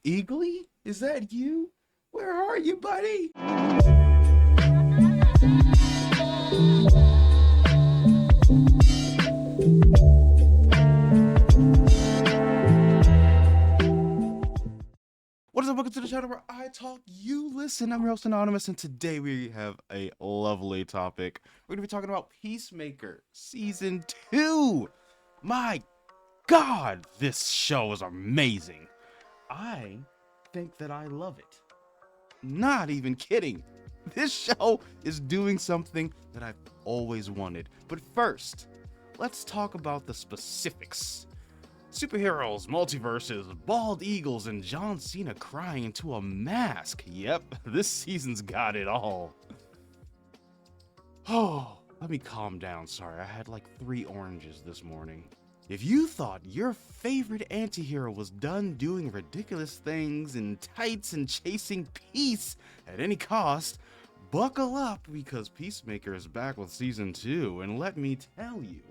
Eagly? Is that you? Where are you, buddy? What is up? Welcome to the channel where I talk, you listen. I'm your host Anonymous, and today we have a lovely topic. We're going to be talking about Peacemaker Season 2. My God, this show is amazing. I think that I love it. Not even kidding. This show is doing something that I've always wanted. But first, let's talk about the specifics. Superheroes, multiverses, bald eagles, and John Cena crying into a mask. Yep, this season's got it all. Oh, let me calm down. Sorry, I had like 3 oranges this morning. If you thought your favorite antihero was done doing ridiculous things in tights and chasing peace at any cost, buckle up because Peacemaker is back with Season 2, and let me tell you,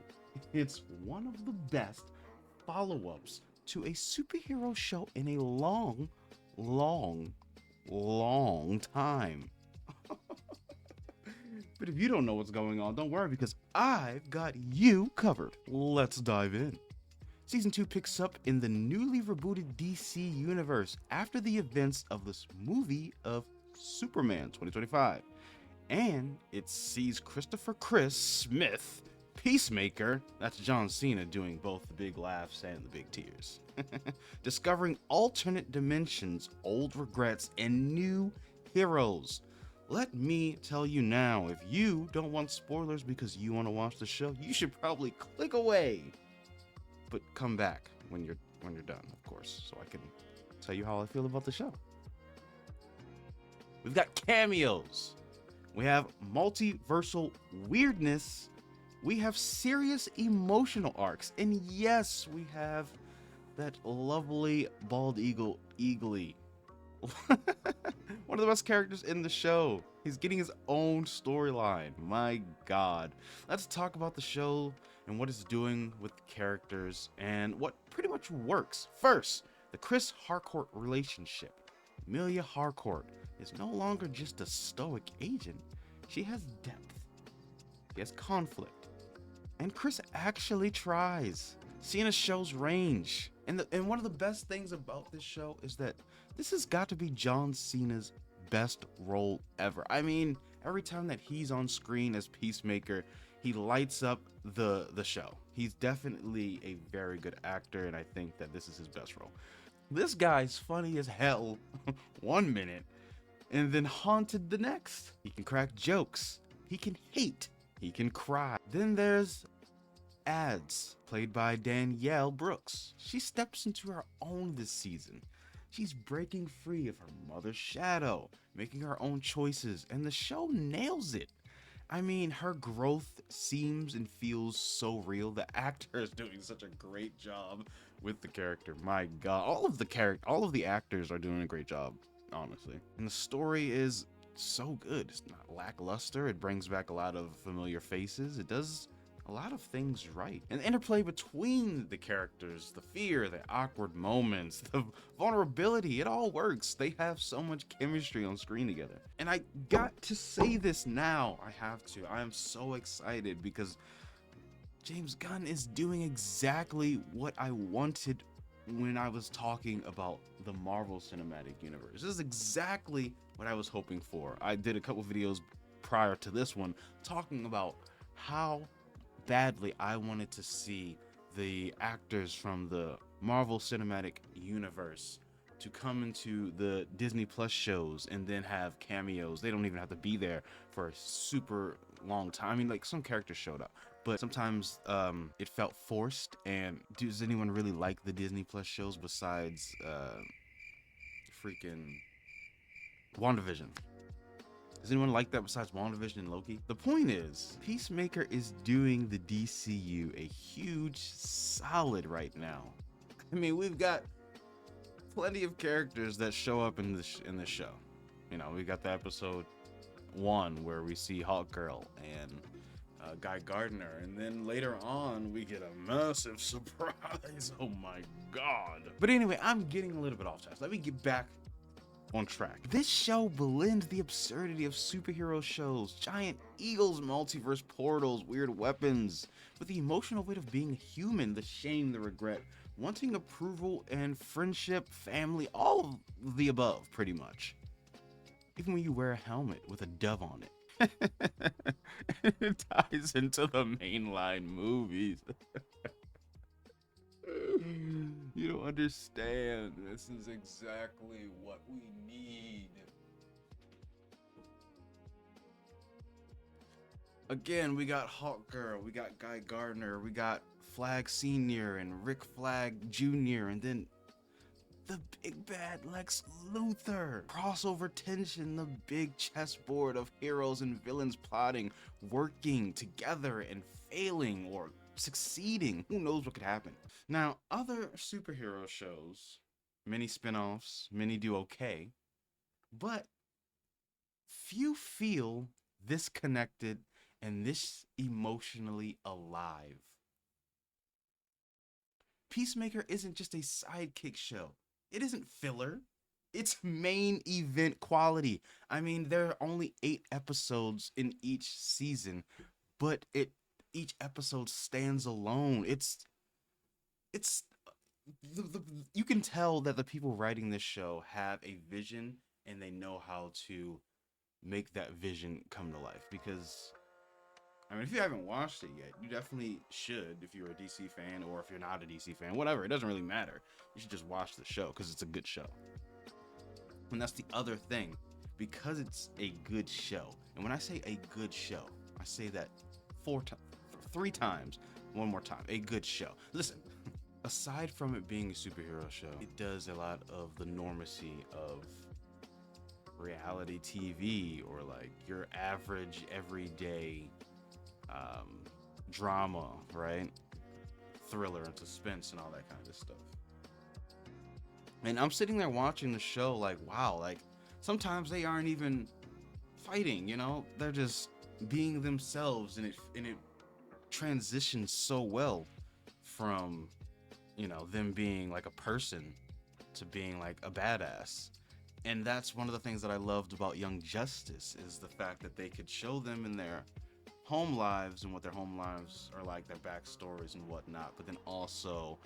it's one of the best follow-ups to a superhero show in a long time. But if you don't know what's going on, don't worry, because I've got you covered. Let's dive in. Season 2 picks up in the newly rebooted DC universe after the events of this movie of Superman 2025. And it sees Christopher Chris Smith, Peacemaker, that's John Cena doing both the big laughs and the big tears, discovering alternate dimensions, old regrets, and new heroes. Let me tell you now, if you don't want spoilers because you want to watch the show, you should probably click away. But come back when you're done, of course, so I can tell you how I feel about the show. We've got cameos. We have multiversal weirdness. We have serious emotional arcs. And yes, we have that lovely bald eagle, Eagly. One of the best characters in the show. He's getting his own storyline. My God. Let's talk about the show and what it's doing with the characters and what pretty much works. First, the Chris Harcourt relationship. Amelia Harcourt is no longer just a stoic agent. She has depth. She has conflict. And Chris actually tries. Cena shows range. And one of the best things about this show is that this has got to be John Cena's best role ever. I mean, every time that he's on screen as Peacemaker, he lights up the show. He's definitely a very good actor, and I think that this is his best role. This guy's funny as hell 1 minute, and then haunted the next. He can crack jokes. He can hate. He can cry. Then there's Ads, played by Danielle Brooks. She steps into her own this season. She's breaking free of her mother's shadow, making her own choices, and the show nails it. I mean, her growth seems and feels so real. The actor is doing such a great job with the character. My God, all of the actors are doing a great job, honestly. And the story is so good. It's not lackluster. It brings back a lot of familiar faces. It does a lot of things right. And the interplay between the characters, the fear, the awkward moments, the vulnerability, it all works. They have so much chemistry on screen together. And I got to say this now. I have to. I am so excited because James Gunn is doing exactly what I wanted when I was talking about the Marvel Cinematic Universe. This is exactly what I was hoping for. I did a couple videos prior to this one talking about how badly I wanted to see the actors from the Marvel Cinematic Universe to come into the Disney Plus shows and then have cameos. They don't even have to be there for a super long time. I mean, like, some characters showed up, but sometimes it felt forced. And does anyone really like the Disney Plus shows besides freaking WandaVision? Does anyone like that besides WandaVision and Loki? The point is, Peacemaker is doing the DCU a huge solid right now. I mean, we've got plenty of characters that show up in this show. You know, we got the episode 1 where we see Hawkgirl and Guy Gardner, and then later on we get a massive surprise. Oh my god. But anyway, I'm getting a little bit off task. Let me get back on track. This show blends the absurdity of superhero shows, giant eagles, multiverse portals, weird weapons, with the emotional weight of being human, the shame, the regret, wanting approval, and friendship, family, all of the above, pretty much. Even when you wear a helmet with a dove on it. It ties into the mainline movies. You don't understand. This is exactly what we need. Again, we got Hawk Girl, we got Guy Gardner, we got Flag Sr. and Rick Flag Jr., and then the big bad Lex Luthor. Crossover tension, the big chessboard of heroes and villains plotting, working together and failing or succeeding. Who knows what could happen? Now, other superhero shows, many spin-offs, many do okay, but few feel this connected and this emotionally alive. Peacemaker isn't just a sidekick show. It isn't filler. It's main event quality. I mean, there are only 8 episodes in each season, but each episode stands alone. It's you can tell that the people writing this show have a vision and they know how to make that vision come to life. Because I mean, if you haven't watched it yet, you definitely should. If you're a DC fan, or if you're not a DC fan, whatever, it doesn't really matter. You should just watch the show because it's a good show. And that's the other thing, because it's a good show. And when I say a good show, I say that 3 times. One more time, a good show. Listen, aside from it being a superhero show, it does a lot of the normacy of reality TV, or like your average everyday drama, right? Thriller and suspense and all that kind of stuff. And I'm sitting there watching the show like, wow, like sometimes they aren't even fighting, you know? They're just being themselves, and it transitions so well from, you know, them being like a person to being like a badass. And that's one of the things that I loved about Young Justice, is the fact that they could show them in their home lives and what their home lives are like, their backstories and whatnot, but then also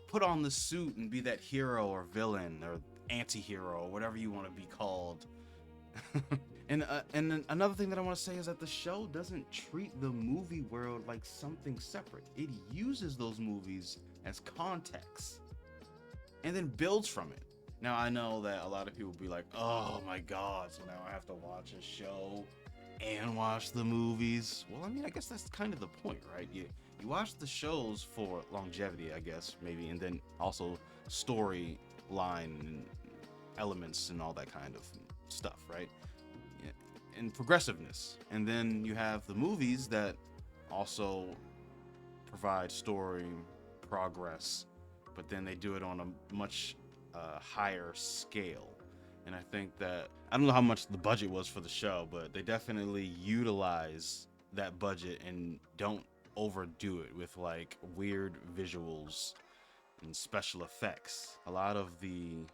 put on the suit and be that hero or villain or anti-hero or whatever you want to be called. And another thing that I want to say is that the show doesn't treat the movie world like something separate. It uses those movies as context and then builds from it. Now, I know that a lot of people be like, oh my god, so now I have to watch a show and watch the movies. Well, I mean, I guess that's kind of the point, right? You watch the shows for longevity, I guess, maybe, and then also storyline and elements and all that kind of stuff, right? And progressiveness. And then you have the movies that also provide story, progress, but then they do it on a much higher scale. And I think that, I don't know how much the budget was for the show, but they definitely utilize that budget and don't overdo it with like weird visuals and special effects. A lot of the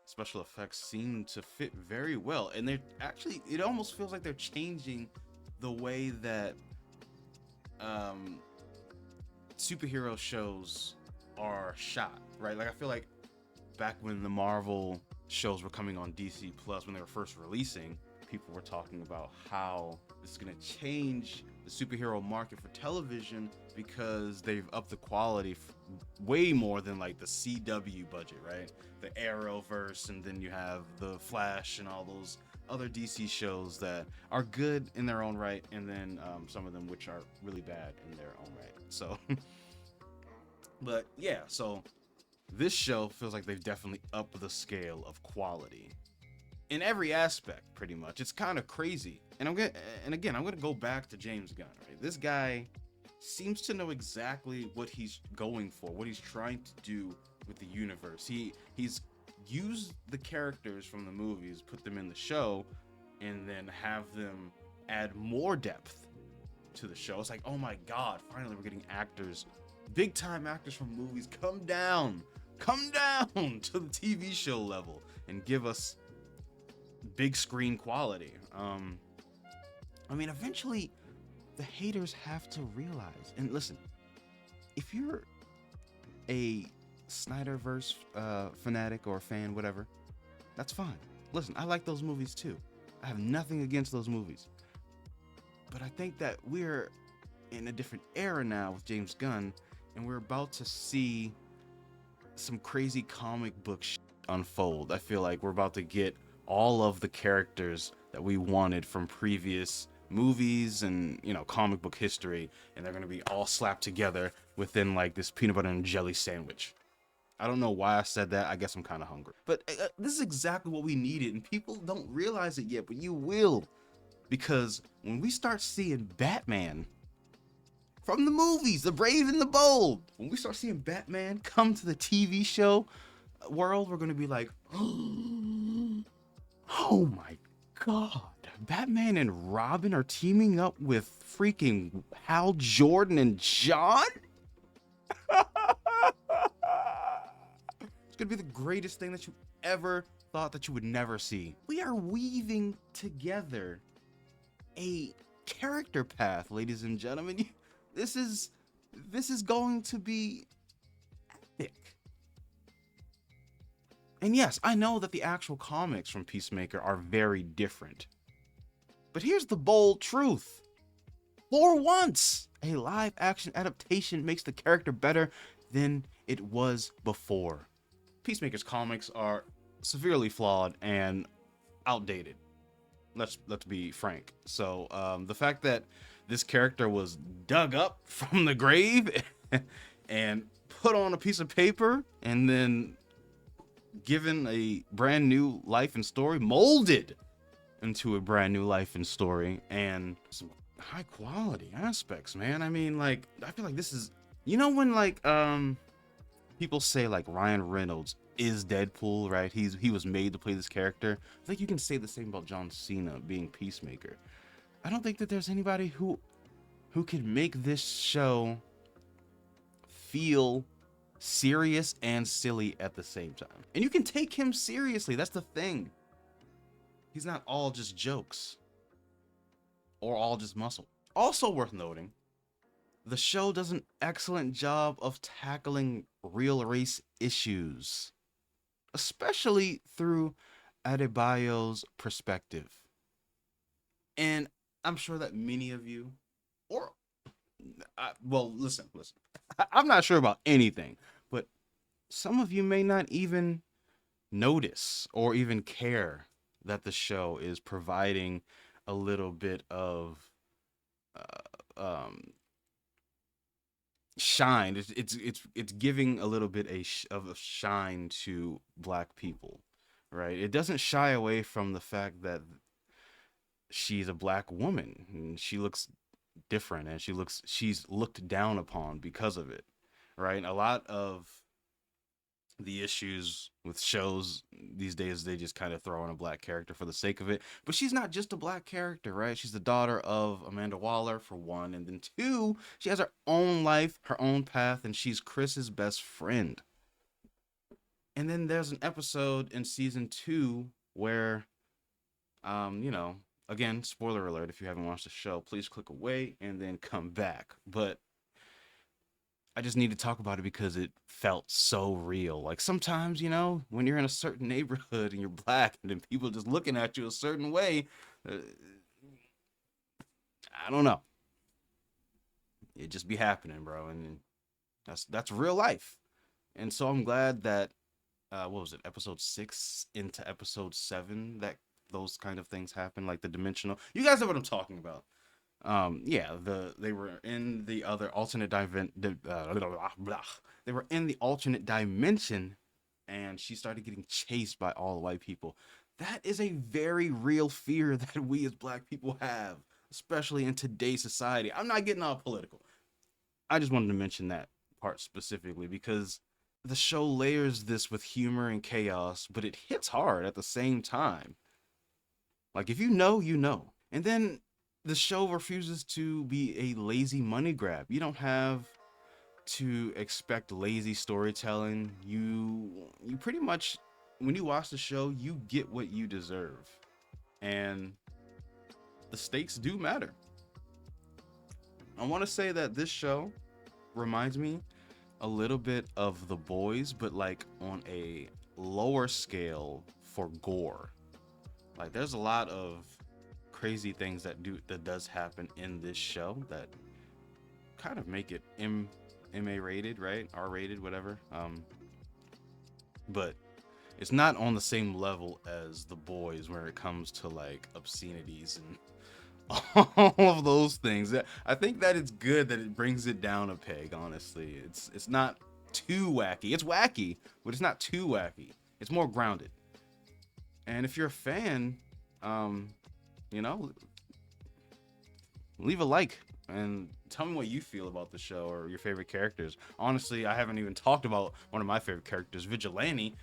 special effects seem to fit very well, and they're actually, it almost feels like they're changing the way that superhero shows are shot, right? Like, I feel like back when the Marvel shows were coming on DC Plus, when they were first releasing, people were talking about how this is going to change the superhero market for television because they've upped the quality way more than like the CW budget, right? The Arrowverse, and then you have the Flash and all those other DC shows that are good in their own right, and then some of them which are really bad in their own right. So, but yeah, so this show feels like they've definitely upped the scale of quality in every aspect, pretty much. It's kind of crazy. And I'm gonna go back to James Gunn, right? This guy seems to know exactly what he's going for, what he's trying to do with the universe. He's used the characters from the movies, put them in the show, and then have them add more depth to the show. It's like, oh my God, finally we're getting actors, big time actors from movies, come down to the TV show level and give us big screen quality. I mean, eventually the haters have to realize, and listen, if you're a Snyderverse fanatic or fan, whatever, that's fine. Listen, I like those movies too. I have nothing against those movies. But I think that we're in a different era now with James Gunn, and we're about to see some crazy comic book unfold. I feel like we're about to get all of the characters that we wanted from previous movies and, you know, comic book history, and they're going to be all slapped together within like this peanut butter and jelly sandwich. I don't know why I said that. I guess I'm kind of hungry. But this is exactly what we needed, and people don't realize it yet, but you will. Because when we start seeing Batman from the movies, The Brave and the Bold, when we start seeing Batman come to the TV show world, we're going to be like, oh my God. Batman and Robin are teaming up with freaking Hal Jordan and John? It's going to be the greatest thing that you ever thought that you would never see. We are weaving together a character path, ladies and gentlemen. This is going to be epic. And yes, I know that the actual comics from Peacemaker are very different. But here's the bold truth. For once, a live action adaptation makes the character better than it was before. Peacemaker's comics are severely flawed and outdated. Let's be frank. So the fact that this character was dug up from the grave and put on a piece of paper and then given a brand new life and story, molded into a brand new life and story, and some high quality aspects, man. I mean, like, I feel like this is, you know, when like people say like Ryan Reynolds is Deadpool, right? He was made to play this character. I think you can say the same about John Cena being Peacemaker. I don't think that there's anybody who can make this show feel serious and silly at the same time. And you can take him seriously. That's the thing. He's not all just jokes or all just muscle. Also worth noting, the show does an excellent job of tackling real race issues, especially through Adebayo's perspective. And I'm sure that many of you, or, well, listen, I'm not sure about anything, but some of you may not even notice or even care that the show is providing a little bit of shine. It's giving a little bit of a shine to Black people, right? It doesn't shy away from the fact that she's a Black woman and she looks different and she's looked down upon because of it, right? A lot of the issues with shows these days, they just kind of throw in a Black character for the sake of it, but she's not just a Black character, right? She's the daughter of Amanda Waller, for one, and then two, she has her own life, her own path, and she's Chris's best friend. And then there's an episode in season 2 where you know, again, spoiler alert, if you haven't watched the show, please click away and then come back. But I just need to talk about it because it felt so real. Like sometimes, you know, when you're in a certain neighborhood and you're Black and then people just looking at you a certain way, I don't know. It just be happening, bro. And that's real life. And so I'm glad that, what was it, episode 6 into episode 7, that those kind of things happen, like the dimensional. You guys know what I'm talking about. Yeah, they were in the other alternate they were in the alternate dimension, and she started getting chased by all the white people. That is a very real fear that we as Black people have, especially in today's society. I'm not getting all political. I just wanted to mention that part specifically because the show layers this with humor and chaos, but it hits hard at the same time. Like, if you know, you know. And then The show refuses to be a lazy money grab. You don't have to expect lazy storytelling. You pretty much, when you watch the show, you get what you deserve. And the stakes do matter. I want to say that this show reminds me a little bit of The Boys, but like on a lower scale for gore. Like there's a lot of crazy things that does happen in this show that kind of make it MA rated, right? R rated, whatever. But it's not on the same level as The Boys where it comes to like obscenities and all of those things. I think that it's good that it brings it down a peg. Honestly, it's not too wacky. It's wacky, but it's not too wacky. It's more grounded. And if you're a fan, um, you know, leave a like and tell me what you feel about the show or your favorite characters. Honestly, I haven't even talked about one of my favorite characters, Vigilante,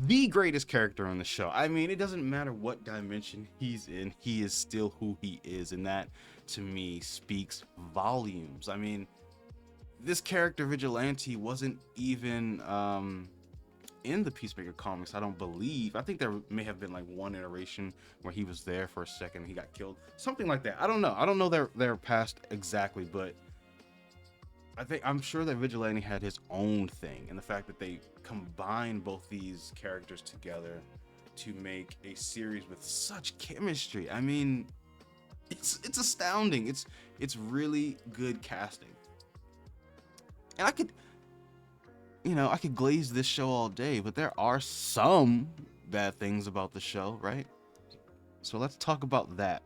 the greatest character on the show. I mean, it doesn't matter what dimension he's in, he is still who he is, and that to me speaks volumes. I mean, this character Vigilante wasn't even in the Peacemaker comics, I don't believe. I think there may have been like one iteration where he was there for a second and he got killed, something like that. I don't know. I don't know their past exactly, but I'm sure that Vigilante had his own thing, and the fact that they combined both these characters together to make a series with such chemistry. I mean, it's astounding. It's really good casting. And I could glaze this show all day, but there are some bad things about the show, right? So let's talk about that.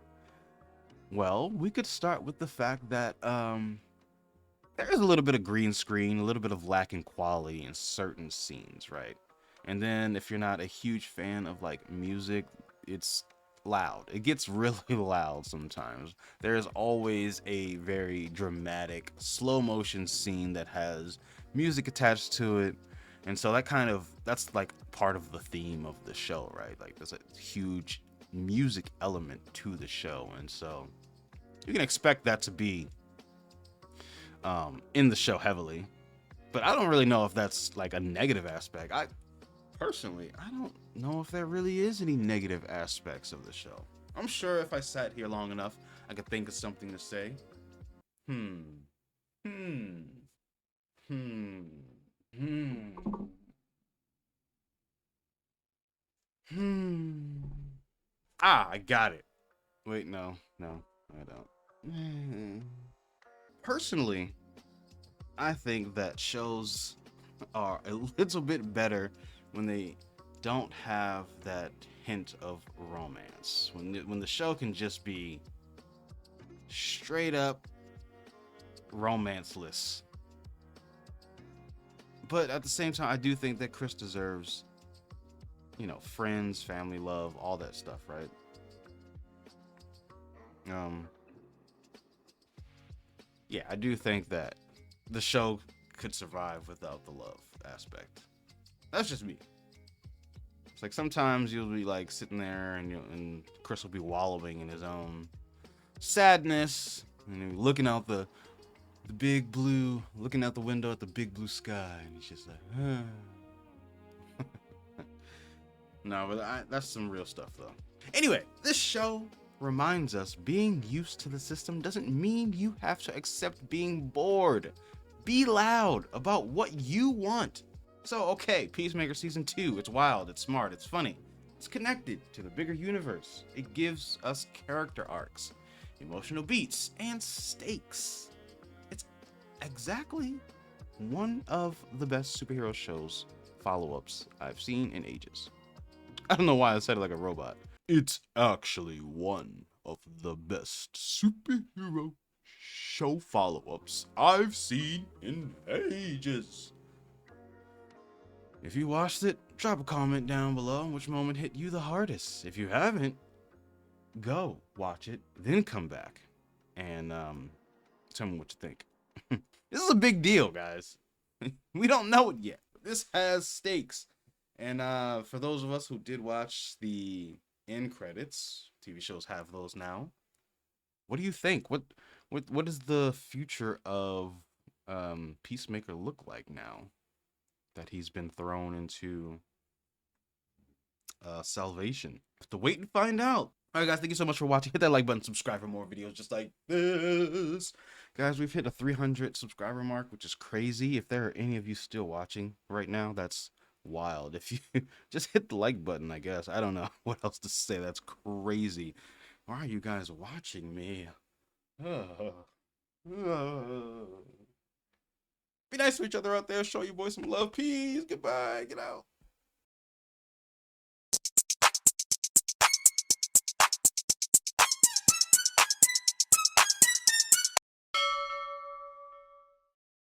Well, we could start with the fact that there is a little bit of green screen, a little bit of lacking quality in certain scenes, right? And then if you're not a huge fan of like music, it's loud. It gets really loud sometimes. There's always a very dramatic slow motion scene that has music attached to it. And so that's like part of the theme of the show, right? Like there's a huge music element to the show. And so you can expect that to be in the show heavily. But I don't really know if that's like a negative aspect. Personally, I don't know if there really is any negative aspects of the show. I'm sure if I sat here long enough, I could think of something to say. Hmm. Hmm. Hmm. Hmm. Hmm. Ah, I got it. Wait, no, I don't. Personally, I think that shows are a little bit better when they don't have that hint of romance. When the show can just be straight up romanceless. But at the same time, I do think that Chris deserves, friends, family, love, all that stuff, right? Um, yeah, I do think that the show could survive without the love aspect. That's just me. It's like sometimes you'll be like sitting there and Chris will be wallowing in his own sadness and he'll be looking out the big blue, looking out the window at the big blue sky, and he's just like, no, but that's some real stuff though. Anyway, this show reminds us being used to the system doesn't mean you have to accept being bored. Be loud about what you want. So, okay, Peacemaker Season 2, it's wild, it's smart, it's funny. It's connected to the bigger universe. It gives us character arcs, emotional beats, and stakes. It's exactly one of the best superhero shows follow-ups I've seen in ages. I don't know why I said it like a robot. It's actually one of the best superhero show follow-ups I've seen in ages. If you watched it, drop a comment down below on which moment hit you the hardest. If you haven't, go watch it, then come back and tell me what you think. This is a big deal, guys. We don't know it yet, but this has stakes. And for those of us who did watch the end credits, TV shows have those now. What do you think? What does the future of Peacemaker look like now that he's been thrown into salvation? Have to wait and find out. All right, guys, thank you so much for watching. Hit that like button, subscribe for more videos just like this. Guys, we've hit a 300 subscriber mark, which is crazy. If there are any of you still watching right now, that's wild. If you just hit the like button, I guess. I don't know what else to say. That's crazy. Why are you guys watching me? Be nice to each other out there. Show you boys some love. Peace. Goodbye. Get out.